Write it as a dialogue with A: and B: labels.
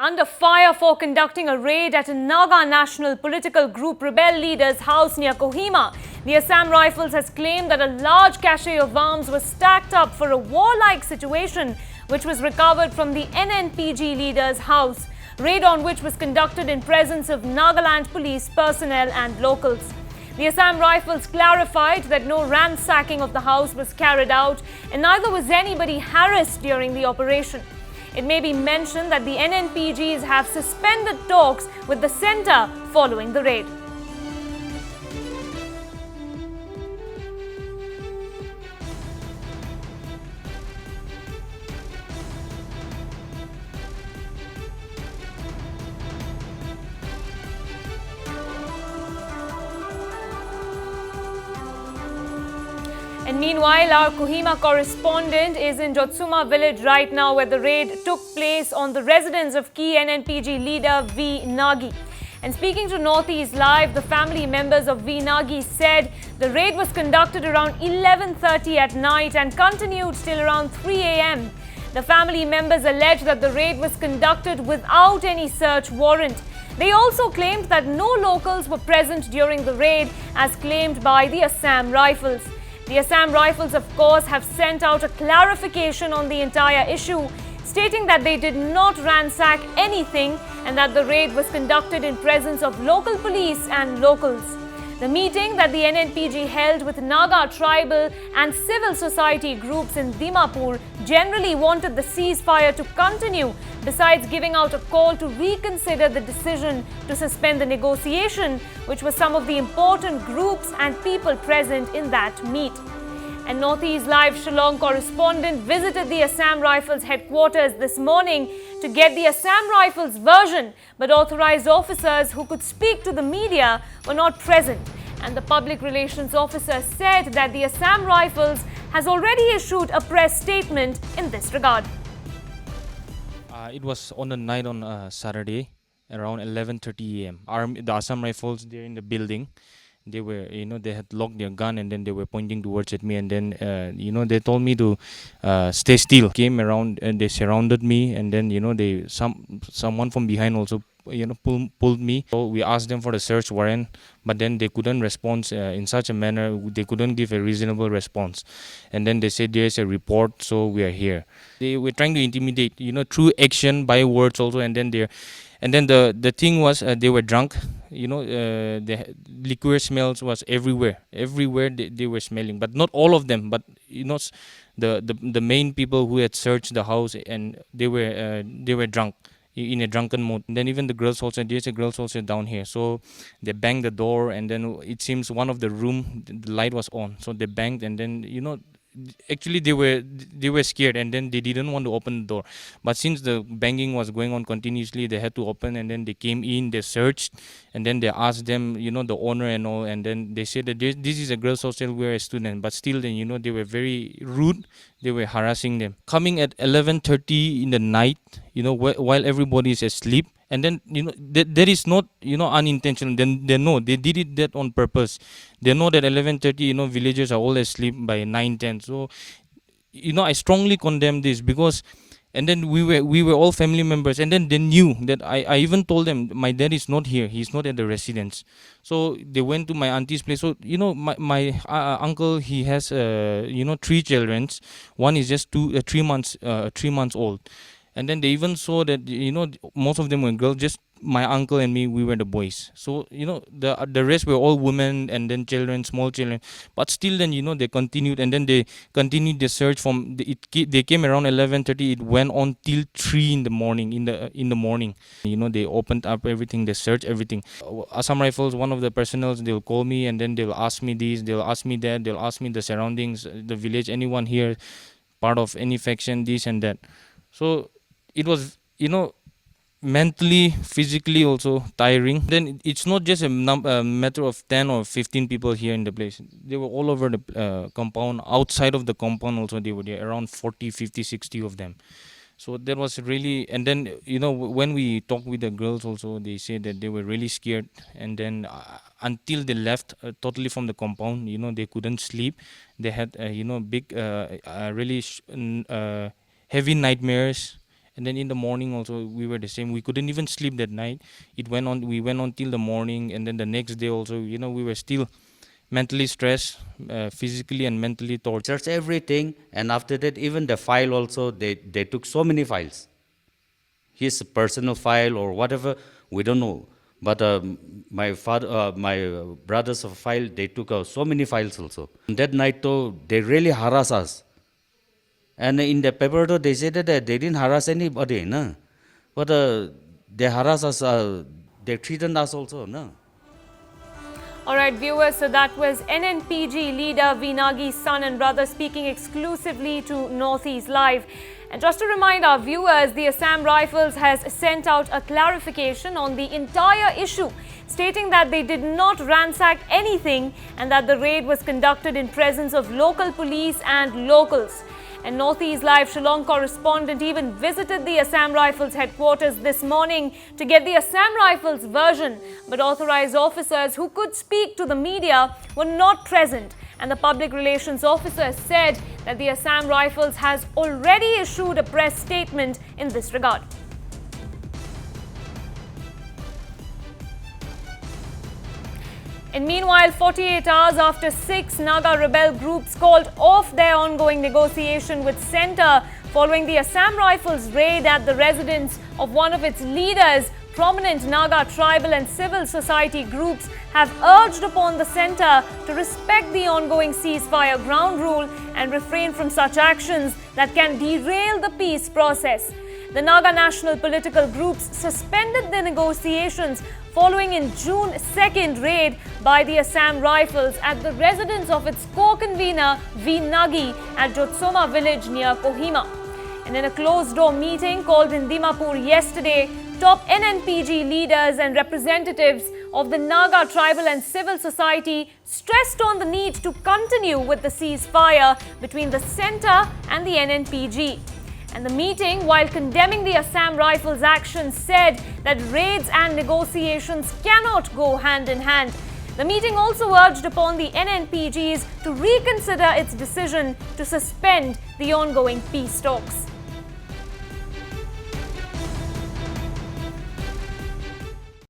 A: under fire for conducting a raid at a Naga national political group rebel leader's house near Kohima. The Assam Rifles has claimed that a large cache of arms was stacked up for a warlike situation which was recovered from the NNPG leader's house, raid on which was conducted in presence of Nagaland police personnel and locals. The Assam Rifles clarified that no ransacking of the house was carried out and neither was anybody harassed during the operation. It may be mentioned that the NNPGs have suspended talks with the centre following the raid. And meanwhile, our Kohima correspondent is in Jotsoma village right now, where the raid took place on the residence of key NNPG leader V. Nagi. And speaking to Northeast Live, the family members of V. Nagi said the raid was conducted around 11:30 at night and continued till around 3 a.m. The family members alleged that the raid was conducted without any search warrant. They also claimed that no locals were present during the raid, as claimed by the Assam Rifles. The Assam Rifles, of course, have sent out a clarification on the entire issue, stating that they did not ransack anything and that the raid was conducted in presence of local police and locals. The meeting that the NNPG held with Naga tribal and civil society groups in Dimapur generally wanted the ceasefire to continue, besides giving out a call to reconsider the decision to suspend the negotiation, which was some of the important groups and people present in that meet. And Northeast Live Shillong correspondent visited the Assam Rifles headquarters this morning to get the Assam Rifles version, but authorized officers who could speak to the media were not present. And the public relations officer said that the Assam Rifles has already issued a press statement in this regard.
B: It was on the night on Saturday around 11:30 a.m. The Assam Rifles, they're in the building. They were, they had locked their gun and then they were pointing towards at me, and then, they told me to stay still. Came around and they surrounded me, and then, someone from behind also, pulled me. So we asked them for the search warrant, but then they couldn't respond in such a manner. They couldn't give a reasonable response. And then they said there's a report, so we are here. They were trying to intimidate, through action, by words also, and then the thing was they were drunk. The liquor smells was everywhere. Everywhere they were smelling, but not all of them. But the main people who had searched the house, and they were drunk, in a drunken mode. And then even the girls also, there's a girls also down here. So they banged the door, and then it seems one of the room, the light was on. So they banged, and then actually they were scared, and then they didn't want to open the door. But since the banging was going on continuously, they had to open, and then they came in, they searched, and then they asked them, the owner and all, and then they said that this is a girls' hostel, we're a student. But still then, they were very rude. They were harassing them. Coming at 11:30 in the night, while everybody is asleep. And then, that is not, unintentional. Then they know they did it that on purpose. They know that 11:30, villagers are all asleep by 9:10. So, I strongly condemn this, because, and then we were all family members, and then they knew that I even told them my dad is not here. He's not at the residence. So they went to my auntie's place. So, my uncle, he has, 3 children. One is just 3 months old. And then they even saw that, most of them were girls, just my uncle and me, we were the boys. So, the rest were all women and then children, small children. But still then, they continued, and then they continued the search they came around 11:30, it went on till 3 in the morning, in the morning. They opened up everything, they searched everything. Assam Rifles, one of the personnel, they'll call me, and then they'll ask me this, they'll ask me that, they'll ask me the surroundings, the village, anyone here, part of any faction, this and that. So, it was, mentally, physically also tiring. Then it's not just a matter of 10 or 15 people here in the place. They were all over the compound. Outside of the compound also, they were there, around 40, 50, 60 of them. So that was really, and then, when we talked with the girls also, they said that they were really scared. And then until they left totally from the compound, they couldn't sleep. They had, big, really heavy nightmares. And then in the morning also we were the same. We couldn't even sleep that night. We went on till the morning, and then the next day also, we were still mentally stressed, physically and mentally tortured.
C: Search everything, and after that, even the file also, they took so many files. His personal file or whatever, we don't know. But my brother's file, they took so many files also. That night, though, they really harass us. And in the paper, though, they said that they didn't harass anybody, no? But they harass us, they threatened us also, no?
A: All right, viewers, so that was NNPG leader V. Nagi's son and brother speaking exclusively to Northeast Live. And just to remind our viewers, the Assam Rifles has sent out a clarification on the entire issue, stating that they did not ransack anything and that the raid was conducted in presence of local police and locals. And Northeast Live Shillong correspondent even visited the Assam Rifles headquarters this morning to get the Assam Rifles version. But authorized officers who could speak to the media were not present. And the public relations officer said that the Assam Rifles has already issued a press statement in this regard. And meanwhile, 48 hours after 6 Naga rebel groups called off their ongoing negotiation with Centre following the Assam Rifles raid at the residence of one of its leaders, prominent Naga tribal and civil society groups have urged upon the Centre to respect the ongoing ceasefire ground rule and refrain from such actions that can derail the peace process. The Naga national political groups suspended the negotiations following in June 2nd raid by the Assam Rifles at the residence of its co-convener V. Nagi at Jotsoma village near Kohima. And in a closed-door meeting called in Dimapur yesterday, top NNPG leaders and representatives of the Naga tribal and civil society stressed on the need to continue with the ceasefire between the Centre and the NNPG. And the meeting, while condemning the Assam Rifles' actions, said that raids and negotiations cannot go hand in hand. The meeting also urged upon the NNPGs to reconsider its decision to suspend the ongoing peace talks.